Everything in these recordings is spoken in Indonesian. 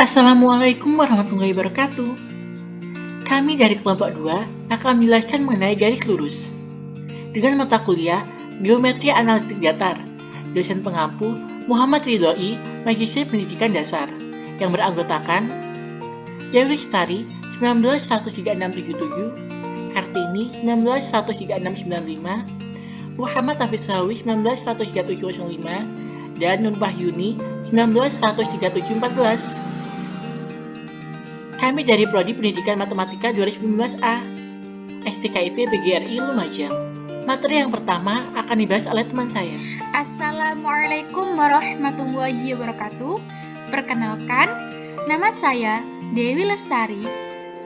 Assalamualaikum warahmatullahi wabarakatuh. Kami dari kelompok 2 akan menjelaskan mengenai garis lurus. Dengan mata kuliah Geometri Analitik Datar, dosen pengampu Muhammad Ridhoi, Magister Pendidikan Dasar, yang beranggotakan Dewi Lestari 19-13677, Kartini 19-13695, Muhammad Hafizawi 19-13705, dan Nur Wahyuni 19-13714. Kami dari Prodi Pendidikan Matematika 2019A, STKIP PGRI Lumajang. Materi yang pertama akan dibahas oleh teman saya. Assalamualaikum warahmatullahi wabarakatuh. Perkenalkan, nama saya Dewi Lestari,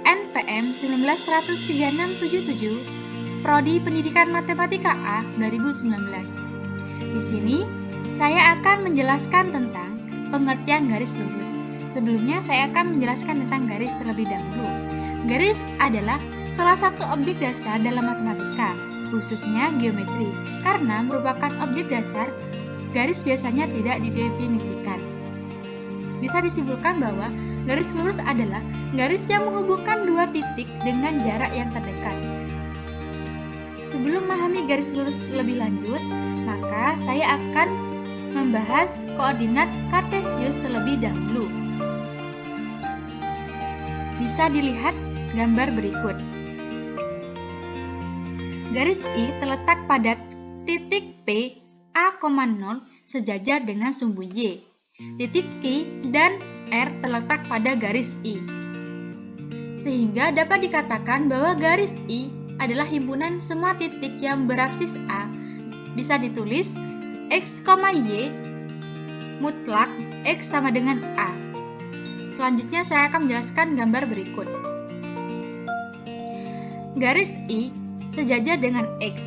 NPM 19-13677, Prodi Pendidikan Matematika A 2019. Di sini, saya akan menjelaskan tentang pengertian garis lurus. Sebelumnya, saya akan menjelaskan tentang garis terlebih dahulu. Garis adalah salah satu objek dasar dalam matematika, khususnya geometri. Karena merupakan objek dasar, garis biasanya tidak didefinisikan. Bisa disimpulkan bahwa garis lurus adalah garis yang menghubungkan dua titik dengan jarak yang terdekat. Sebelum memahami garis lurus lebih lanjut, maka saya akan membahas koordinat kartesius terlebih dahulu. Bisa dilihat gambar berikut. Garis I terletak pada titik P A,0 sejajar dengan sumbu Y. Titik Q dan R terletak pada garis I. Sehingga dapat dikatakan bahwa garis I adalah himpunan semua titik yang berapsis A. Bisa ditulis X, Y mutlak X sama dengan A. Selanjutnya saya akan menjelaskan gambar berikut. Garis I sejajar dengan X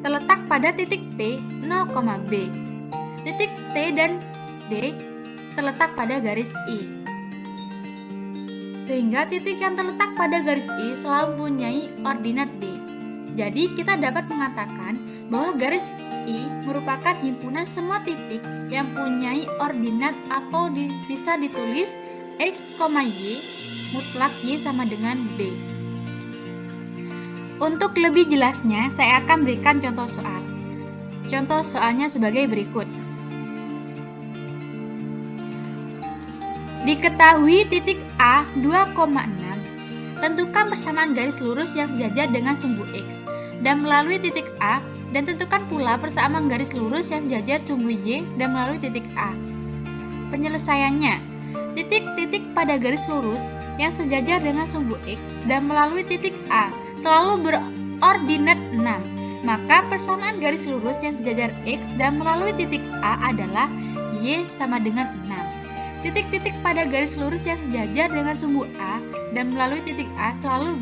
terletak pada titik P 0,B. Titik T dan D terletak pada garis I. Sehingga titik yang terletak pada garis I selalu mempunyai ordinat D. Jadi kita dapat mengatakan bahwa garis I merupakan himpunan semua titik yang mempunyai ordinat atau bisa ditulis X, Y mutlak Y sama dengan B. Untuk lebih jelasnya, saya akan berikan contoh soal. Contoh soalnya sebagai berikut. Diketahui titik A 2,6. Tentukan persamaan garis lurus yang sejajar dengan sumbu X. Dan melalui titik A, dan tentukan pula persamaan garis lurus yang sejajar sumbu Y dan melalui titik A. Penyelesaiannya, titik-titik pada garis lurus yang sejajar dengan sumbu X dan melalui titik A selalu berordinat 6. Maka persamaan garis lurus yang sejajar X dan melalui titik A adalah Y sama dengan 6. Titik-titik pada garis lurus yang sejajar dengan sumbu A dan melalui titik A selalu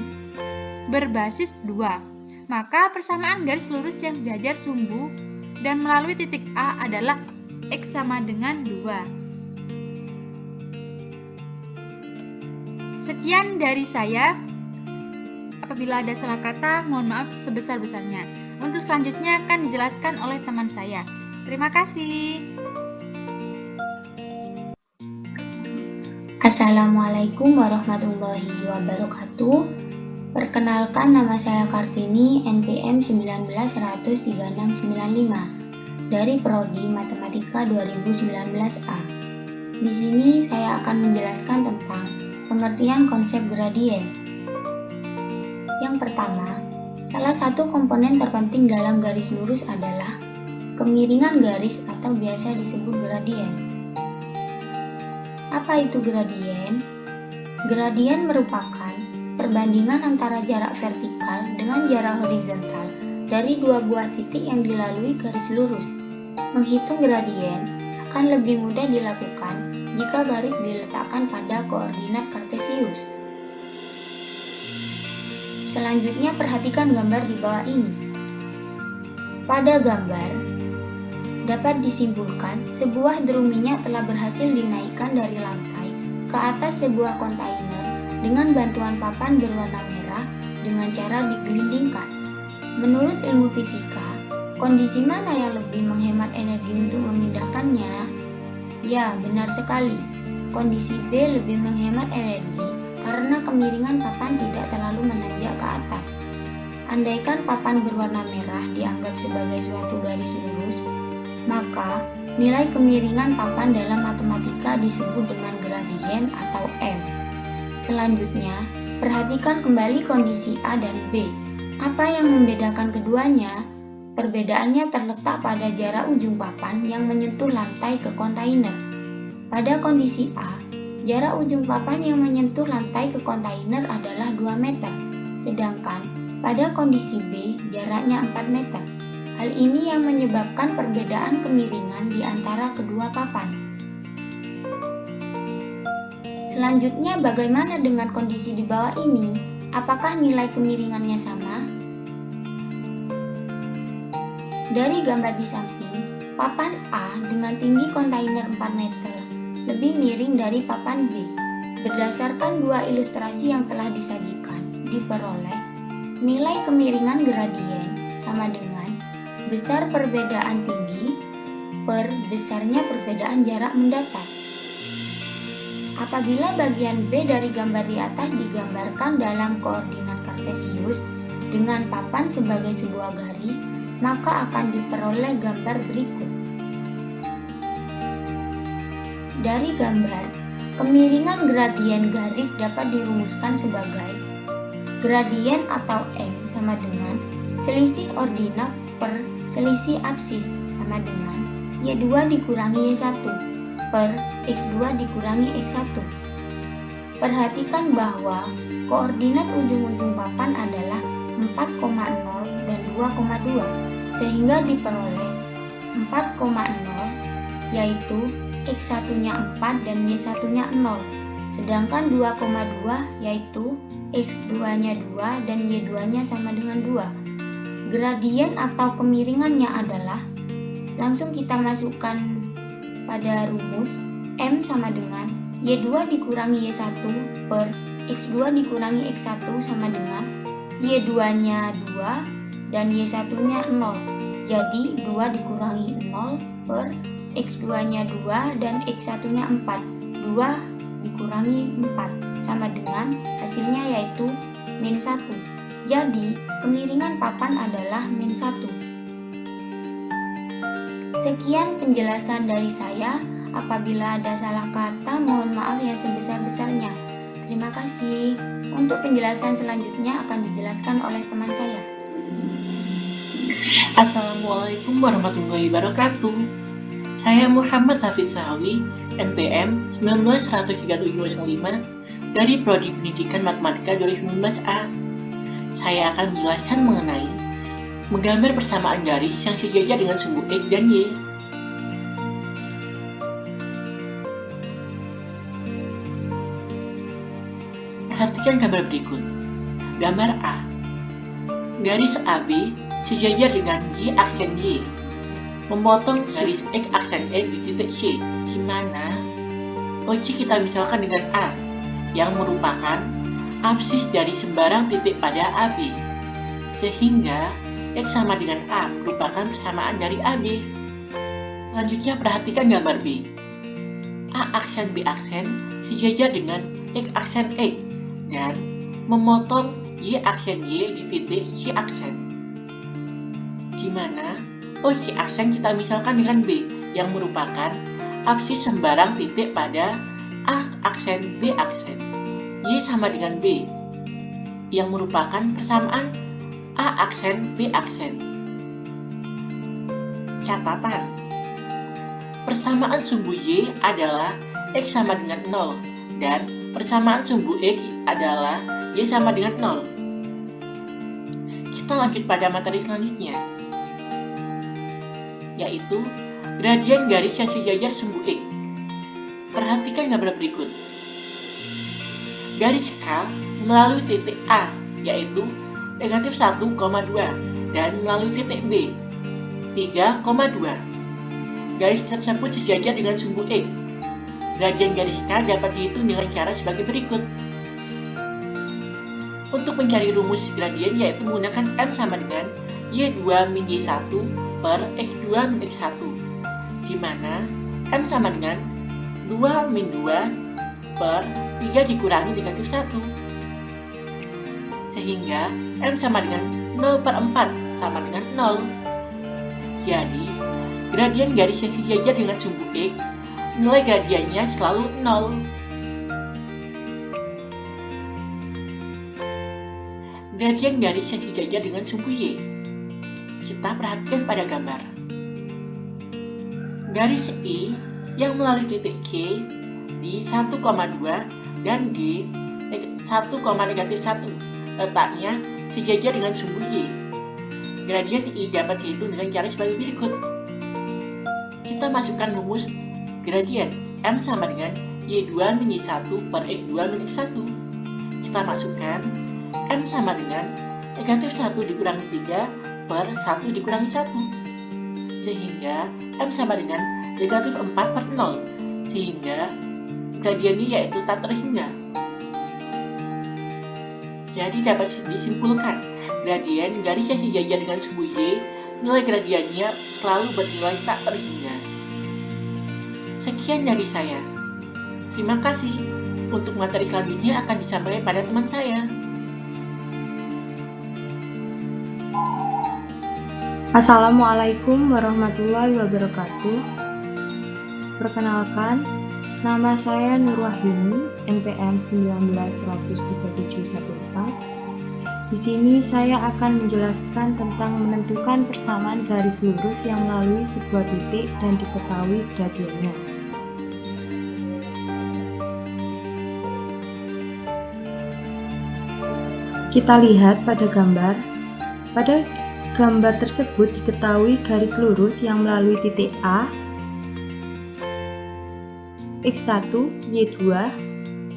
berbasis 2. Maka persamaan garis lurus yang sejajar sumbu dan melalui titik A adalah X sama dengan 2. Sekian dari saya. Apabila ada salah kata, mohon maaf sebesar-besarnya. Untuk selanjutnya akan dijelaskan oleh teman saya. Terima kasih. Assalamualaikum warahmatullahi wabarakatuh. Perkenalkan, nama saya Kartini, NPM 19-13695 dari Prodi Matematika 2019A. Di sini saya akan menjelaskan tentang pengertian konsep gradien. Yang pertama, salah satu komponen terpenting dalam garis lurus adalah kemiringan garis atau biasa disebut gradien. Apa itu gradien? Gradien merupakan perbandingan antara jarak vertikal dengan jarak horizontal dari dua buah titik yang dilalui garis lurus. Menghitung gradien akan lebih mudah dilakukan jika garis diletakkan pada koordinat kartesius. Selanjutnya perhatikan gambar di bawah ini. Pada gambar dapat disimpulkan sebuah drum minyak telah berhasil dinaikkan dari lantai ke atas sebuah kontainer dengan bantuan papan berwarna merah dengan cara digelindingkan. Menurut ilmu fisika, kondisi mana yang lebih menghemat energi untuk memindahkannya? Ya, benar sekali. kondisi B lebih menghemat energi karena kemiringan papan tidak terlalu menanjak ke atas. Andaikan papan berwarna merah dianggap sebagai suatu garis lurus, maka nilai kemiringan papan dalam matematika disebut dengan gradien atau M. Selanjutnya, perhatikan kembali kondisi A dan B. Apa yang membedakan keduanya? Perbedaannya terletak pada jarak ujung papan yang menyentuh lantai ke kontainer. Pada kondisi A, jarak ujung papan yang menyentuh lantai ke kontainer adalah 2 meter, sedangkan pada kondisi B, jaraknya 4 meter. Hal ini yang menyebabkan perbedaan kemiringan di antara kedua papan. Selanjutnya, bagaimana dengan kondisi di bawah ini? Apakah nilai kemiringannya sama? Dari gambar di samping, papan A dengan tinggi kontainer 4 meter lebih miring dari papan B. Berdasarkan dua ilustrasi yang telah disajikan, diperoleh nilai kemiringan gradien sama dengan besar perbedaan tinggi per besarnya perbedaan jarak mendatar. Apabila bagian B dari gambar di atas digambarkan dalam koordinat kartesius dengan papan sebagai sebuah garis, maka akan diperoleh gambar berikut. Dari gambar, kemiringan gradien garis dapat dirumuskan sebagai gradien atau M sama dengan selisih ordinat per selisih absis sama dengan Y2 dikurangi Y1 per X2 dikurangi X1. Perhatikan bahwa koordinat ujung-ujung papan adalah 4,0 dan 2,2 sehingga diperoleh 4,0 yaitu X1-nya 4 dan Y1-nya 0, sedangkan 2,2 yaitu X2-nya 2 dan Y2-nya sama dengan 2. Gradien atau kemiringannya adalah, langsung kita masukkan pada rumus, M sama dengan Y2 dikurangi Y1 per X2 dikurangi X1 sama dengan Y2-nya 2 dan Y1-nya 0. Jadi 2 dikurangi 0 per X2-nya 2 dan X1-nya 4. 2 dikurangi 4 sama dengan hasilnya yaitu min 1. Jadi kemiringan papan adalah min 1. Sekian penjelasan dari saya. Apabila ada salah kata, mohon maaf yang sebesar-besarnya. Terima kasih. Untuk penjelasan selanjutnya akan dijelaskan oleh teman saya. Assalamualaikum warahmatullahi wabarakatuh. Saya Muhammad Hafiz Sahawi, NPM 1913705 dari Prodi Pendidikan Matematika 2019A. Saya akan menjelaskan mengenai menggambar persamaan garis yang sejajar dengan sumbu X dan Y. Perhatikan gambar berikut. Gambar A. Garis AB sejajar dengan Y aksen Y, memotong garis X aksen E di titik C, di mana OC kita misalkan dengan A, yang merupakan absis dari sembarang titik pada AB, sehingga X sama dengan A merupakan persamaan dari AB. Selanjutnya perhatikan gambar B. A aksen B aksen sejajar dengan X aksen X, dan memotong Y aksen Y di titik C aksen, di mana OC aksen kita misalkan dengan B, yang merupakan absis sembarang titik pada A aksen B aksen. Y sama dengan B, yang merupakan persamaan A aksen B aksen. Catatan: persamaan sumbu Y adalah X sama dengan 0, dan persamaan sumbu X adalah Y sama dengan 0. Kita lanjut pada materi selanjutnya, yaitu gradien garis yang sejajar sumbu X. Perhatikan gambar berikut. Garis K melalui titik A, yaitu negatif 1,2, dan melalui titik B, 3,2. Garis tersebut sejajar dengan sumbu X. Gradien garis K dapat dihitung dengan cara sebagai berikut. Untuk mencari rumus gradien yaitu menggunakan M sama dengan Y2 min Y1 per X2 min X1, di mana M sama dengan 2 min 2 per 3 dikurangi negatif 1. Sehingga M sama dengan 0 per 4 sama dengan 0. Jadi, gradien garis yang sejajar dengan sumbu X, nilai gradiennya selalu 0. Gradien garis yang sejajar dengan sumbu Y. Kita perhatikan pada gambar. Garis I yang melalui titik K di 1,2 dan G 1,-1 letaknya sejajar dengan sumbu Y. Gradien I dapat dihitung dengan cara sebagai berikut. Kita masukkan rumus gradien M sama dengan Y2 min Y1 per X2 min X1. Kita masukkan M sama dengan negatif 1 dikurangi 3 per 1 dikurangi 1. Sehingga M sama dengan negatif 4 per 0. Sehingga gradiennya yaitu tak terhingga. Jadi dapat disimpulkan, gradien garis yang sejajar dengan sumbu Y, nilai gradiennya selalu bernilai tak terhingga. Sekian dari saya. Terima kasih. Untuk materi selanjutnya akan disampaikan pada teman saya. Assalamualaikum warahmatullahi wabarakatuh. Perkenalkan, nama saya Nur Wahyuni, NPM 1913714. Di sini saya akan menjelaskan tentang menentukan persamaan garis lurus yang melalui sebuah titik dan diketahui gradiennya. Kita lihat pada gambar. Pada gambar tersebut diketahui garis lurus yang melalui titik A, X1, Y2,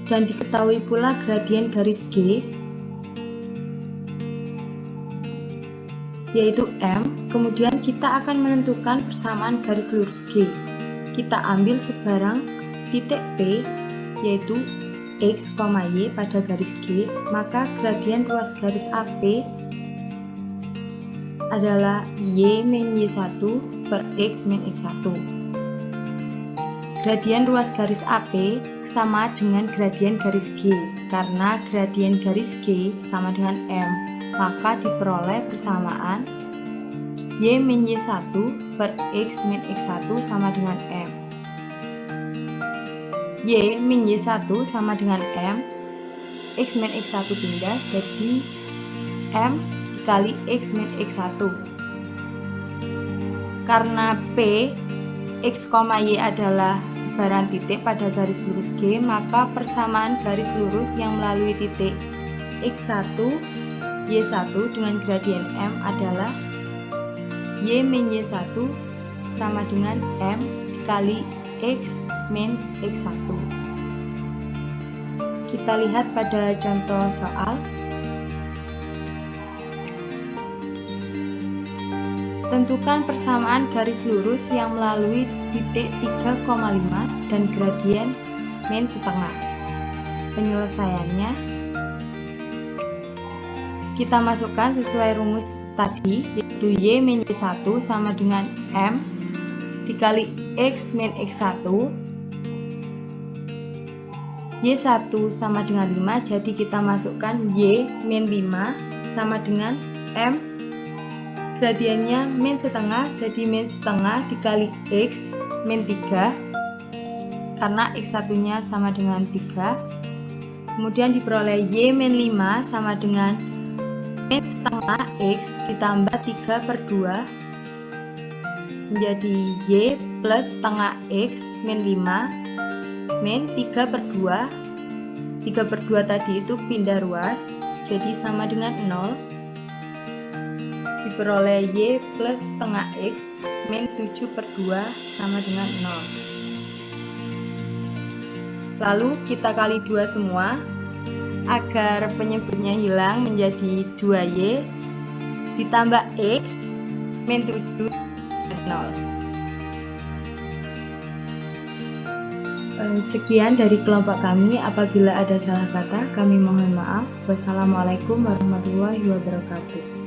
dan diketahui pula gradien garis G, yaitu M. Kemudian kita akan menentukan persamaan garis lurus G. Kita ambil sebarang titik P, yaitu X, Y pada garis G, maka gradien ruas garis AP adalah Y min Y1 per X min X1. Gradien ruas garis AP sama dengan gradien garis G, karena gradien garis G sama dengan M, maka diperoleh persamaan Y min Y1 per X min X1 sama dengan M. Y min Y1 sama dengan M, X min X1 pindah jadi M dikali X min X1. Karena P, X, Y adalah sebaran titik pada garis lurus G, maka persamaan garis lurus yang melalui titik X1, Y1 dengan gradien M adalah Y min Y1 sama dengan M dikali X min X1. Kita lihat pada contoh soal. Tentukan persamaan garis lurus yang melalui titik 3,5 dan gradien min setengah. Penyelesaiannya kita masukkan sesuai rumus tadi, yaitu Y min Y1 sama dengan M dikali X min X1. Y1 sama dengan 5, jadi kita masukkan Y min 5 sama dengan M, gradiennya min setengah, jadi min setengah dikali X min 3, karena X1 nya sama dengan 3. Kemudian diperoleh Y min 5 sama dengan min setengah X ditambah 3 per 2 menjadi Y plus setengah X min 5 min 3 per 2. 3 per 2 tadi itu pindah ruas, jadi sama dengan 0. Diperoleh Y plus setengah X min 7 per 2 sama dengan 0. Lalu kita kali 2 semua agar penyebutnya hilang menjadi 2Y ditambah X min 7 per 0. Sekian dari kelompok kami. Apabila ada salah kata, kami mohon maaf. Wassalamualaikum warahmatullahi wabarakatuh.